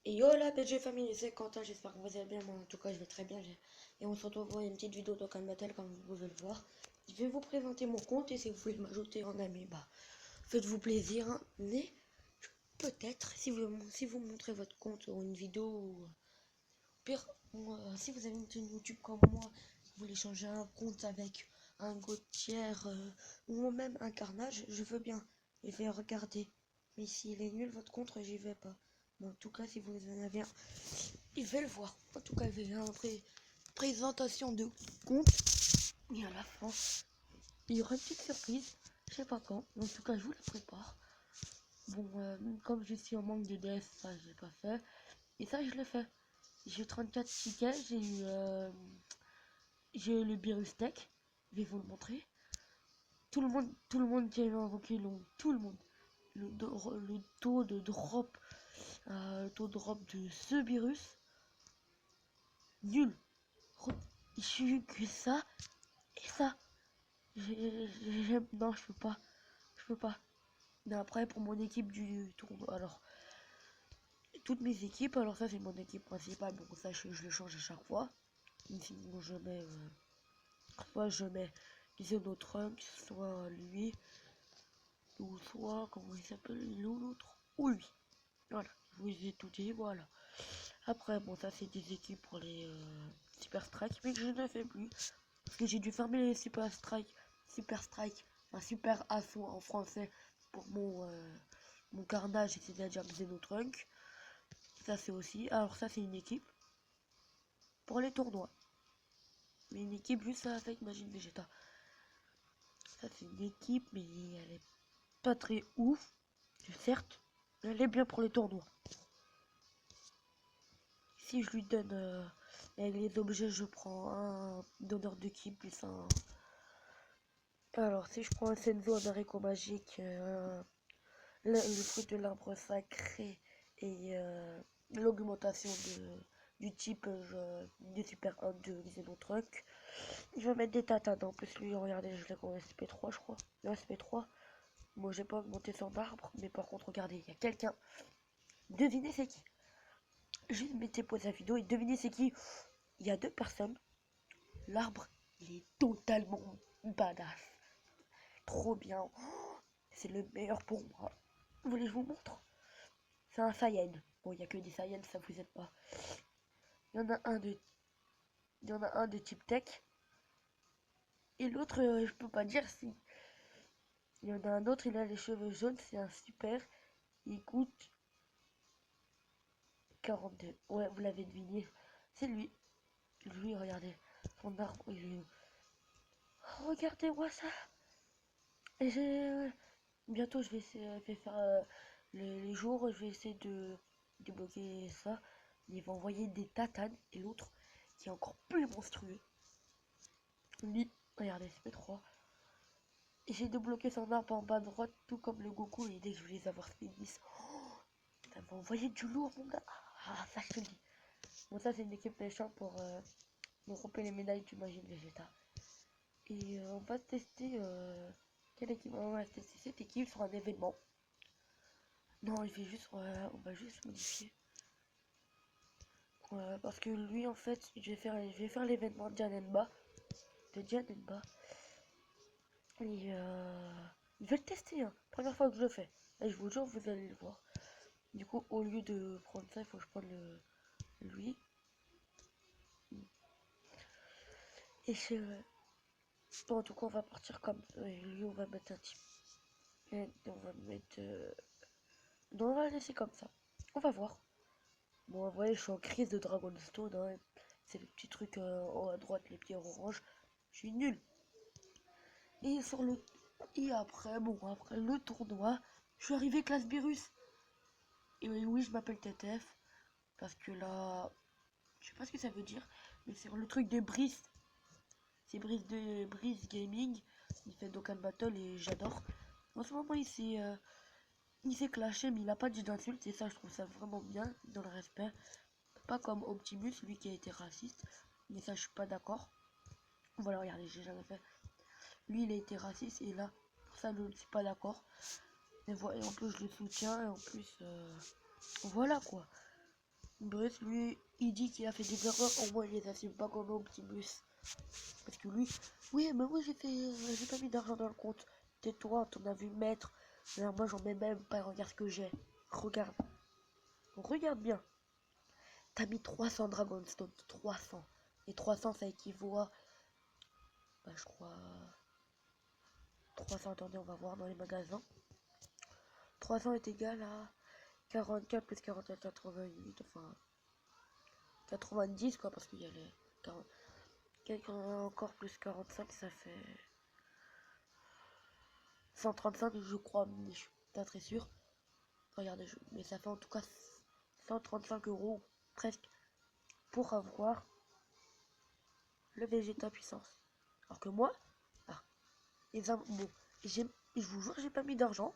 Et yo la BG famille, c'est Quentin, j'espère que vous allez bien, moi en tout cas je vais très bien. Et on se retrouve pour une petite vidéo de Dokkan Battle comme vous pouvez le voir. Je vais vous présenter mon compte et si vous voulez m'ajouter en ami, bah faites-vous plaisir. Hein. Mais peut-être si vous montrez votre compte ou une vidéo ou pire, si vous avez une chaîne YouTube comme moi, vous voulez changer un compte avec un Gauthier ou même un Carnage, je veux bien. Je vais regarder. Mais s'il est nul votre compte, j'y vais pas. Bon, en tout cas, si vous en avez un, je vais le voir. En tout cas, je vais une présentation de compte. Et à la fin, il y aura une petite surprise. Je sais pas quand. Mais en tout cas, je vous la prépare. Bon, comme je suis en manque de DS, ça, je l'ai pas fait. Et ça, je l'ai fait. J'ai eu 34 tickets. J'ai eu le Virus Tech. Je vais vous le montrer. Tout le monde qui a invoqué tout le monde. Le taux de drop de ce virus, nul. J'ai eu que ça et ça. Non, je peux pas. Mais après, pour mon équipe du tournoi, alors, toutes mes équipes, alors ça c'est mon équipe principale, bon ça je le change à chaque fois. Sinon soit je mets Xenotrunk, soit lui, ou soit, comment il s'appelle, l'autre, ou lui. Voilà, je vous ai tout dit, voilà. Après, bon, ça c'est des équipes pour les Super Strike, mais que je ne fais plus. Parce que j'ai dû fermer les Super Strike, enfin Super Assaut en français pour mon carnage, c'est-à-dire Xenotrunk. Ça c'est aussi, alors ça c'est une équipe pour les tournois. Mais une équipe juste avec Machine Vegeta. Ça c'est une équipe, mais elle est pas très ouf, certes, mais elle est bien pour les tournois. Si je lui donne avec les objets, je prends un donneur de ki plus un. Alors, si je prends un Senzo, un haricot magique, le fruit de l'arbre sacré et l'augmentation du type du Super 1 de Xenotrunk, je vais mettre des tatanes. En plus, lui, regardez, je l'ai en SP3, je crois. Le SP3, moi, j'ai pas augmenté son arbre, mais par contre, regardez, il y a quelqu'un. Devinez c'est qui? Juste mettez pause à la vidéo et devinez c'est qui? Il y a deux personnes. L'arbre, il est totalement badass. Trop bien. Oh, c'est le meilleur pour moi. Vous voulez que je vous montre? C'est un Saiyan. Bon, il n'y a que des Saiyans, ça vous aide pas. Il y en a un de, il y en a un de type tech. Et l'autre, je peux pas dire si. Il y en a un autre, il a les cheveux jaunes, c'est un super. Il coûte 42. Ouais, vous l'avez deviné. C'est lui. Lui, regardez. Son arbre, il est. Regardez-moi ça. Et bientôt, je vais faire les jours, je vais essayer de débloquer ça. Il va envoyer des tatanes et l'autre qui est encore plus monstrueux. Lui, regardez, SP3. Et j'ai débloqué son arbre en bas à droite, tout comme le Goku. Et dès que je voulais avoir Spinnis, oh, ça m'a envoyé du lourd, mon gars. Ah, ça je te le dis. Bon, ça c'est une équipe méchante pour romper les médailles du Majin Vegeta. Et on va tester. Quelle équipe? On va tester cette équipe sur un événement. Non, on va juste modifier. Parce que lui, en fait, je vais faire l'événement de Janenba. Et je vais le tester, hein. Première fois que je le fais. Et je vous jure, vous allez le voir. Du coup, au lieu de prendre ça, il faut que je prenne lui. Et bon, en tout cas, on va partir comme ça. Et lui, on va mettre un type. Et on va mettre. Non, on va le laisser comme ça. On va voir. Bon, vous voyez, je suis en crise de Dragonstone. Hein. C'est les petits trucs en haut à droite, les pierres oranges. Je suis nul. Et sur le. Et après, bon, après le tournoi, je suis arrivé classe Virus. Et oui, je m'appelle TTF. Parce que là. Je sais pas ce que ça veut dire. Mais c'est le truc de Brice. C'est Brice Gaming. Il fait Dokkan Battle et j'adore. En ce moment, il s'est clashé, mais il a pas dit d'insulte. Et ça, je trouve ça vraiment bien, dans le respect. Pas comme Optimus, lui qui a été raciste. Mais ça, je suis pas d'accord. Voilà, regardez, j'ai jamais fait. Lui, il a été raciste et là, pour ça, je ne suis pas d'accord. Et en plus, je le soutiens et en plus, voilà quoi. Bruce, lui, il dit qu'il a fait des erreurs, au moins il les assume pas comme Optimus. Parce que lui, oui, mais moi j'ai pas mis d'argent dans le compte. Tais-toi, t'en as vu mettre. Là, moi j'en mets même pas, regarde ce que j'ai. Regarde. Regarde bien. T'as mis 300 Dragonstone, 300. Et 300 ça équivaut à, bah, je crois, 300, attendez, on va voir dans les magasins. 300 est égal à 44 plus 44, 88, enfin 90 quoi, parce qu'il y a les 40, encore plus 45, ça fait 135 je crois, mais je suis pas très sûr. Regardez, mais ça fait en tout cas 135 euros presque pour avoir le Vegeta puissance. Alors que moi, ah, bon, je vous jure, j'ai pas mis d'argent.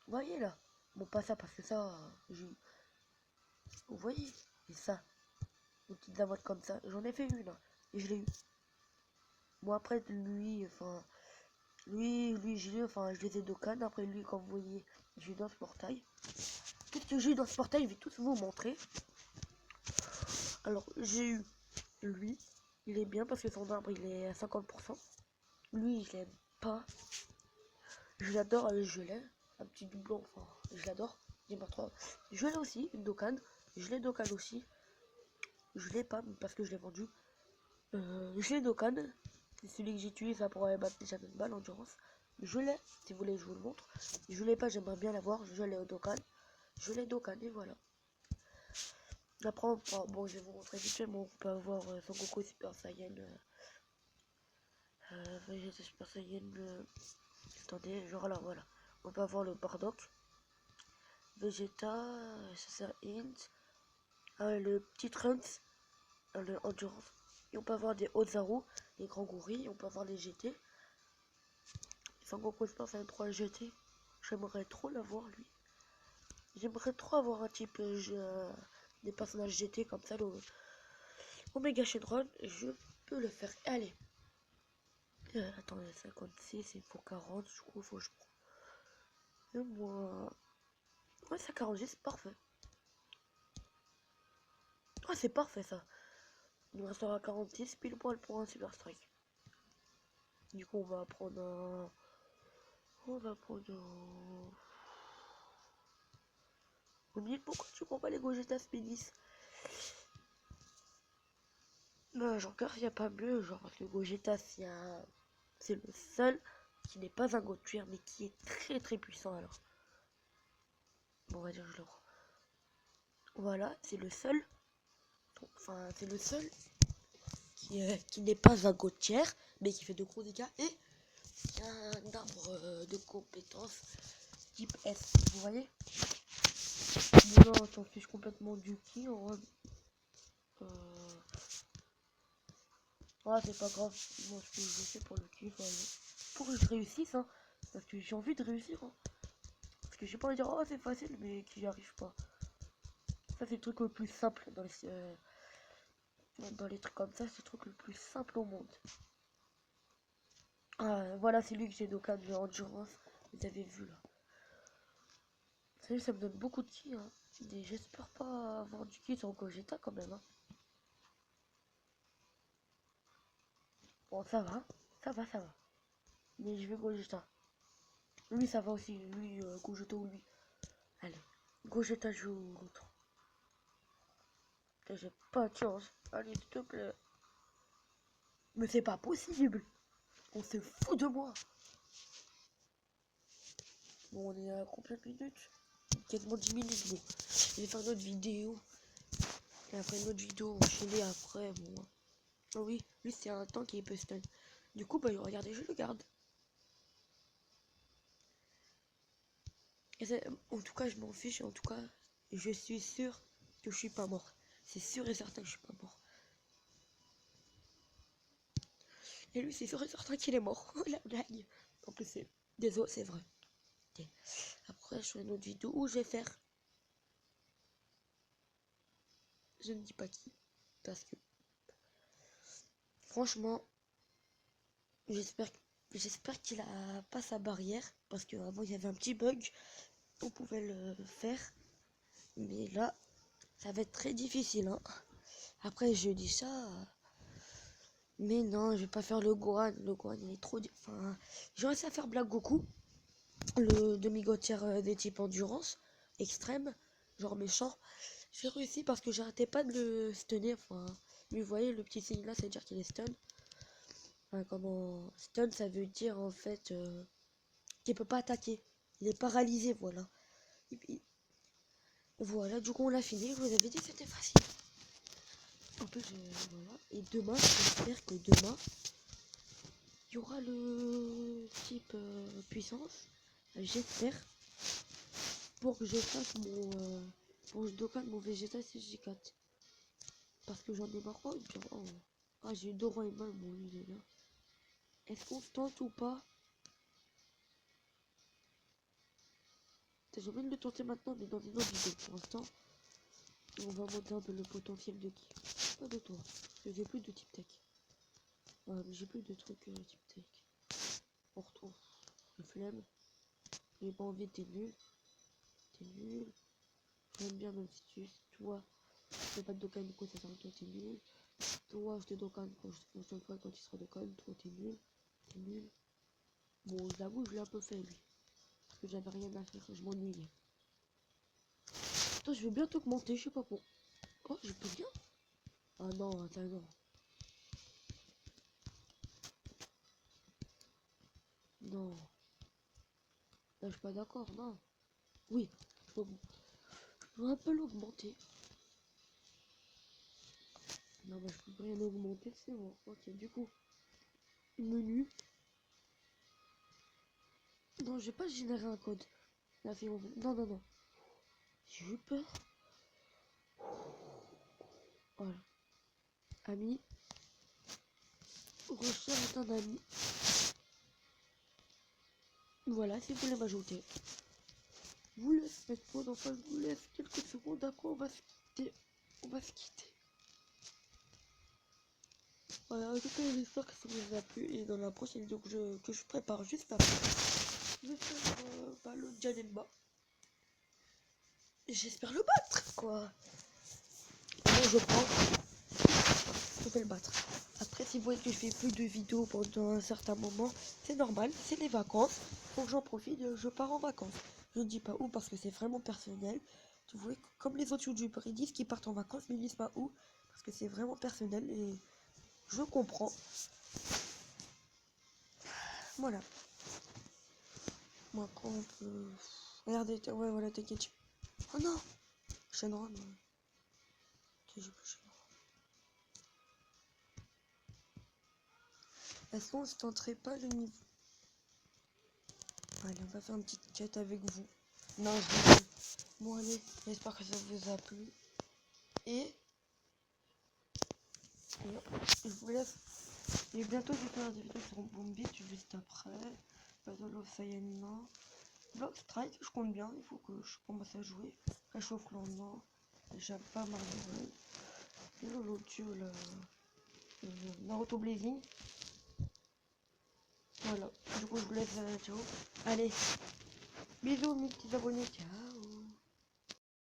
Vous voyez là, bon pas ça parce que ça, vous voyez, et ça, une petite avoine comme ça, j'en ai fait une, hein, et je l'ai eu. Bon après lui, enfin, je les ai Dokkan. Après lui, comme vous voyez, j'ai eu dans ce portail. Tout ce que j'ai eu dans ce portail, je vais tous vous montrer. Alors j'ai eu lui, il est bien parce que son arbre il est à 50%. Lui je l'aime pas. Je l'adore avec gelée, un petit doublon, enfin je l'adore. J'ai pas trop. Je l'ai aussi, une Dokkan. Je l'ai Dokkan aussi. Je l'ai pas parce que je l'ai vendu. Je l'ai Dokkan. C'est celui que j'utilise pour battre les Shadow Ball endurance. Je l'ai, si vous voulez je vous le montre. Je l'ai pas, j'aimerais bien l'avoir. Je l'ai au Dokkan. Je l'ai Dokkan et voilà. Après, bon, je vais vous montrer vite fait, mais on peut avoir Son Goku Super Saiyan. Vegeta Super Saiyan. Attendez, genre là, voilà. On peut avoir le Bardock. Vegeta, SSR Int. Le petit Trunks. Le Endurance. Et on peut avoir des Ozaru, les grands gorilles. On peut avoir les GT. Son Goku Super Saiyan 3 GT. J'aimerais trop l'avoir, lui. J'aimerais trop avoir un type des personnages GT comme ça, le Omega Shenron. Je peux le faire. Allez. Attendez, 56, il faut 40, du coup, faut que je prends. Et moi. Ouais, ça 40, c'est parfait. Ouais, c'est parfait ça. Il nous restera 46, pile poil pour un Super Strike. Du coup, on va prendre un. On va prendre un. Vous me dites pourquoi tu prends pas les Gogeta Spédis? Bah, genre, car il n'y a pas mieux, genre, parce que Gogeta, c'est le seul qui n'est pas un Gotuir, mais qui est très très puissant alors. Bon, on va dire, je le prends. Voilà, c'est le seul. Enfin, c'est le seul qui n'est pas un Gotier, mais qui fait de gros dégâts et qui a un arbre de compétences type S. Vous voyez? Mais là, on s'en fiche complètement du ki. Ah, c'est pas grave. Moi, je fais pour le kiff. Pour que je réussisse, hein. Parce que j'ai envie de réussir. Hein. Parce que j'ai pas envie de dire, oh, c'est facile, mais que j'y arrive pas. Ça, c'est le truc le plus simple dans les trucs comme ça. C'est le truc le plus simple au monde. Ah, voilà, c'est lui que j'ai Dokkan de Endurance. Vous avez vu là. Ça me donne beaucoup de ki. Hein. J'espère pas avoir du ki sur Gogeta quand même. Hein. Bon, ça va. Ça va, ça va. Mais je vais Gogeta. Lui, ça va aussi. Lui, Gogeta ou lui. Allez. Gogeta joue l'autre. J'ai pas de chance. Allez, s'il te plaît. Mais c'est pas possible. On se fout de moi. Bon, on est à combien de minutes? Quasiment 10 minutes. Bon, je vais faire une autre vidéo. Et après une autre vidéo enchaînée après. Bon. Oh oui, lui c'est un tank qui peut stun. Du coup, bah regardez, je le garde. Et en tout cas, je m'en fiche. En tout cas, je suis sûr que je suis pas mort. C'est sûr et certain que je suis pas mort. Et lui, c'est sûr et certain qu'il est mort. La blague. En plus, c'est désolé, c'est vrai. Okay. Après, je ferai une autre vidéo où je vais faire. Je ne dis pas qui. Parce que. Franchement, j'espère qu'il a pas sa barrière. Parce qu'avant, il y avait un petit bug. On pouvait le faire. Mais là, Ça va être très difficile, hein. Après, je dis ça, mais non, je vais pas faire le Gohan. Le Gohan, il est trop... Enfin, j'ai réussi à faire Black Goku, le demi-gotière des types endurance, extrême, genre méchant. J'ai réussi parce que j'arrêtais pas de le stunner. Enfin, lui, vous voyez, le petit signe là, ça veut dire qu'il est stun. Enfin, comment... Stun, ça veut dire, en fait, qu'il peut pas attaquer. Il est paralysé, voilà. Et puis, voilà, du coup, on l'a fini. Je vous avais dit que c'était facile. En plus, voilà. Et demain, j'espère que demain, il y aura le type puissance. J'espère. Pour que je fasse mon... pour que je dokane mon Vegeta CG4. Parce que j'en ai marre. Oh, ah, j'ai eu Dora et mal, bon, lui, il est là. Est-ce qu'on se tente ou pas? J'ai envie de le tenter maintenant, mais dans une autre vidéo. Pour l'instant, on va monter un peu le potentiel de qui? Pas de toi. Parce que j'ai plus de type tech. Ouais, mais j'ai plus de trucs type tech. On retrouve. Le flemme. J'ai pas envie, t'es nul. T'es nul. J'aime bien même si tu... Toi, je fais pas de Dokkan, du coup, ça sert à toi, t'es nul. Toi, je te Dokkan quand je te fonctionne pas, quand il sera Dokkan. Toi, t'es nul. T'es nul. Bon, je l'avoue, je l'ai un peu fait, lui. Parce que j'avais rien à faire, je m'ennuyais. Toi, je vais bientôt augmenter, je sais pas pour. Oh, je peux bien. Ah non, attends, non. Non. Là, je suis pas d'accord, non. Oui, je peux un peu l'augmenter. Non, bah, je peux rien augmenter, c'est bon. Ok, du coup, menu. Non, je vais pas générer un code. Là, c'est bon. Non, non, non. J'ai eu peur. Voilà. Ami. Recherche un ami. Voilà, si vous voulez m'ajouter. Je vous laisse mettre pause, enfin, je vous laisse quelques secondes. Après, on va se quitter. On va se quitter. Voilà, en tout cas, j'espère que ça vous a plu. Et dans la prochaine vidéo que je prépare juste après, je vais faire le Janemba. Et j'espère le battre, quoi. Bon, je prends. Je vais le battre. Après, si vous voyez que je fais plus de vidéos pendant un certain moment, c'est normal, c'est les vacances. Donc j'en profite, je pars en vacances. Je ne dis pas où parce que c'est vraiment personnel. Tu vois, comme les autres youtubeurs, ils disent qu'ils partent en vacances, mais ils disent pas où. Parce que c'est vraiment personnel et je comprends. Voilà. Moi, après, on peut... Regardez, ouais, voilà, t'inquiète. Oh non! Shenron. Ok, j'ai plus Shenron. Est-ce qu'on se tenterait pas le niveau? Allez, on va faire une petite quête avec vous. Non, je dis... Bon, allez, j'espère que ça vous a plu. Et je vous laisse. Et bientôt, je vais faire des vidéos sur Bombit juste après. Battle of Saiyan. Block Strike, je compte bien. Il faut que je commence à jouer. Réchauffe l'endroit. J'aime pas Marvel. Et l'autre dieu, là. Naruto Blazing. Voilà. Du coup, je vous laisse. Ciao. Allez. Bisous, mes petits abonnés. Ciao.